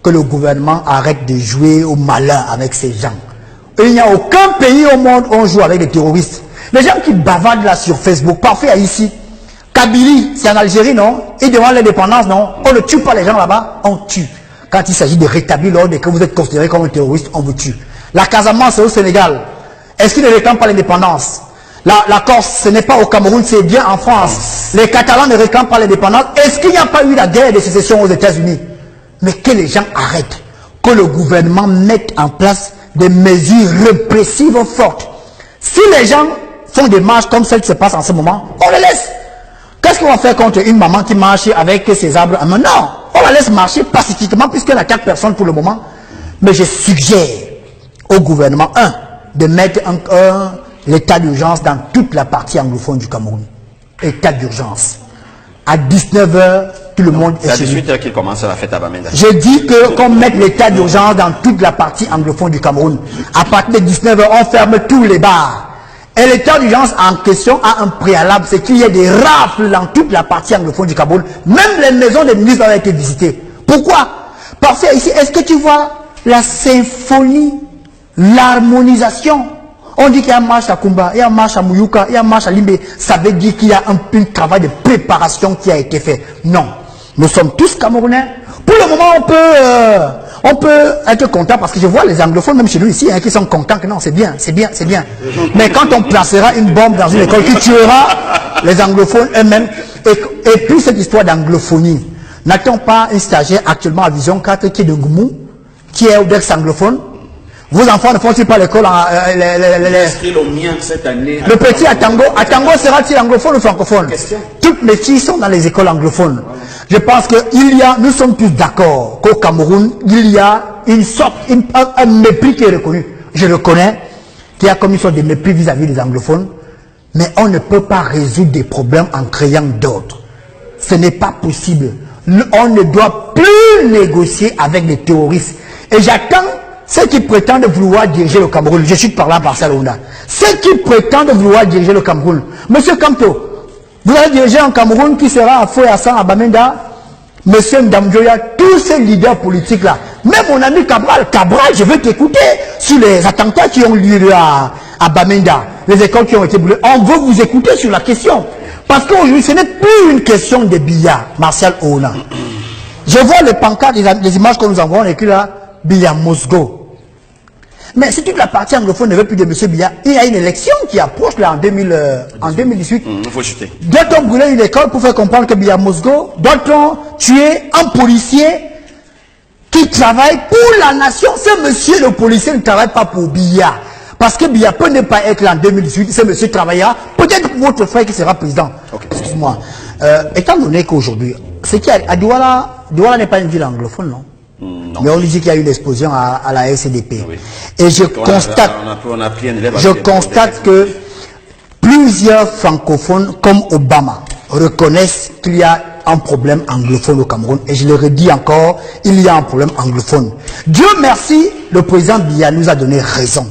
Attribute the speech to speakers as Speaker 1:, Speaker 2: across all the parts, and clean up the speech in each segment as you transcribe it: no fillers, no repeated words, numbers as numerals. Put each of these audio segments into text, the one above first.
Speaker 1: que le gouvernement arrête de jouer au malin avec ces gens. Et il n'y a aucun pays au monde où on joue avec des terroristes. Les gens qui bavardent là sur Facebook, parfait ici. Kabylie, c'est en Algérie, non? Et devant l'indépendance, non? On ne tue pas les gens là-bas, on tue. Quand il s'agit de rétablir l'ordre et que vous êtes considéré comme un terroriste, on vous tue. La Casamance, c'est au Sénégal. Est-ce qu'ils ne réclament pas l'indépendance? La Corse, ce n'est pas au Cameroun, c'est bien en France. Les Catalans ne réclament pas l'indépendance. Est-ce qu'il n'y a pas eu la guerre de sécession aux États-Unis? Mais que les gens arrêtent. Que le gouvernement mette en place des mesures répressives fortes. Si les gens font des marches comme celle qui se passe en ce moment, on les laisse. Qu'est-ce qu'on va faire contre une maman qui marche avec ses arbres en main? Non, on la laisse marcher pacifiquement puisqu'elle a 4 personnes pour le moment. Mais je suggère au gouvernement, de mettre l'état d'urgence dans toute la partie anglophone du Cameroun. État d'urgence. À 19 h, tout le monde est chez lui. C'est à 18 h qu'il commence la fête à Bamenda. Je dis qu'on mette l'état d'urgence dans toute la partie anglophone du Cameroun. À partir de 19 h, on ferme tous les bars. Et l'état d'urgence en question a un préalable, c'est qu'il y ait des rafles dans toute la partie anglophone du Cameroun. Même les maisons des ministres ont été visitées. Pourquoi? Parce que ici, est-ce que tu vois la symphonie, l'harmonisation? On dit qu'il y a un marche à Kumba, il y a un marche à Mouyouka, il y a un marche à Limbe. Ça veut dire qu'il y a un travail de préparation qui a été fait. Non. Nous sommes tous Camerounais. Pour le moment, on peut être content parce que je vois les anglophones, même chez nous ici, qui sont contents que non, c'est bien, c'est bien, c'est bien. Mais quand on placera une bombe dans une école qui tuera les anglophones eux-mêmes, et puis cette histoire d'anglophonie, n'a-t-on pas un stagiaire actuellement à Vision 4 qui est de Goumou, qui est au Dex anglophone? Vos enfants ne font-ils pas l'école le petit Atango sera-t-il anglophone ou francophone? Toutes mes filles sont dans les écoles anglophones. Je pense que nous sommes tous d'accord qu'au Cameroun, il y a une sorte, un mépris qui est reconnu. Je le connais, qu'il y a comme une sorte de mépris vis-à-vis des anglophones, mais on ne peut pas résoudre des problèmes en créant d'autres. Ce n'est pas possible. On ne doit plus négocier avec les terroristes. Et j'attends ceux qui prétendent vouloir diriger le Cameroun. Je suis par là par Salona. Ceux qui prétendent vouloir diriger le Cameroun. Monsieur Kamto, vous allez diriger un Cameroun qui sera à feu à sang à Bamenda. Monsieur Ndamjoya, tous ces leaders politiques là. Même mon ami Cabral, je veux t'écouter sur les attentats qui ont lieu à Bamenda. Les écoles qui ont été brûlées. On veut vous écouter sur la question. Parce qu'aujourd'hui, ce n'est plus une question de billard, Martial Ouna. Je vois les pancartes, les images que nous avons écrites là. Biya Mosgo. Mais si toute la partie anglophone ne veut plus de M. Biya, il y a une élection qui approche là en 2018.
Speaker 2: Il faut chuter.
Speaker 1: Doit-on brûler une école pour faire comprendre que Biya Mosgo? Doit-on tuer un policier qui travaille pour la nation? Ce monsieur le policier ne travaille pas pour Biya. Parce que Biya peut ne pas être là en 2018. Ce monsieur travaillera peut-être pour votre frère qui sera président. Okay. Excuse-moi. Étant donné qu'aujourd'hui, c'est qu'à Douala n'est pas une ville anglophone, non? Non. Mais on dit qu'il y a eu l'explosion à la SCDP. Oui. Et je constate que plusieurs francophones comme Obama reconnaissent qu'il y a un problème anglophone au Cameroun. Et je le redis encore, il y a un problème anglophone. Dieu merci, le président Biya nous a donné raison.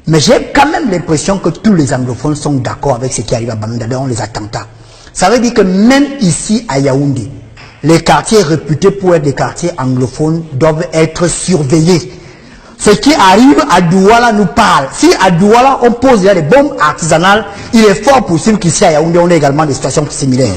Speaker 1: Mais j'ai quand même l'impression que tous les anglophones sont d'accord avec ce qui arrive à Bamenda dans les attentats. Ça veut dire que même ici à Yaoundé, les quartiers réputés pour être des quartiers anglophones doivent être surveillés. Ce qui arrive à Douala nous parle. Si à Douala on pose des bombes artisanales, il est fort possible qu'ici à Yaoundé on ait également des situations similaires.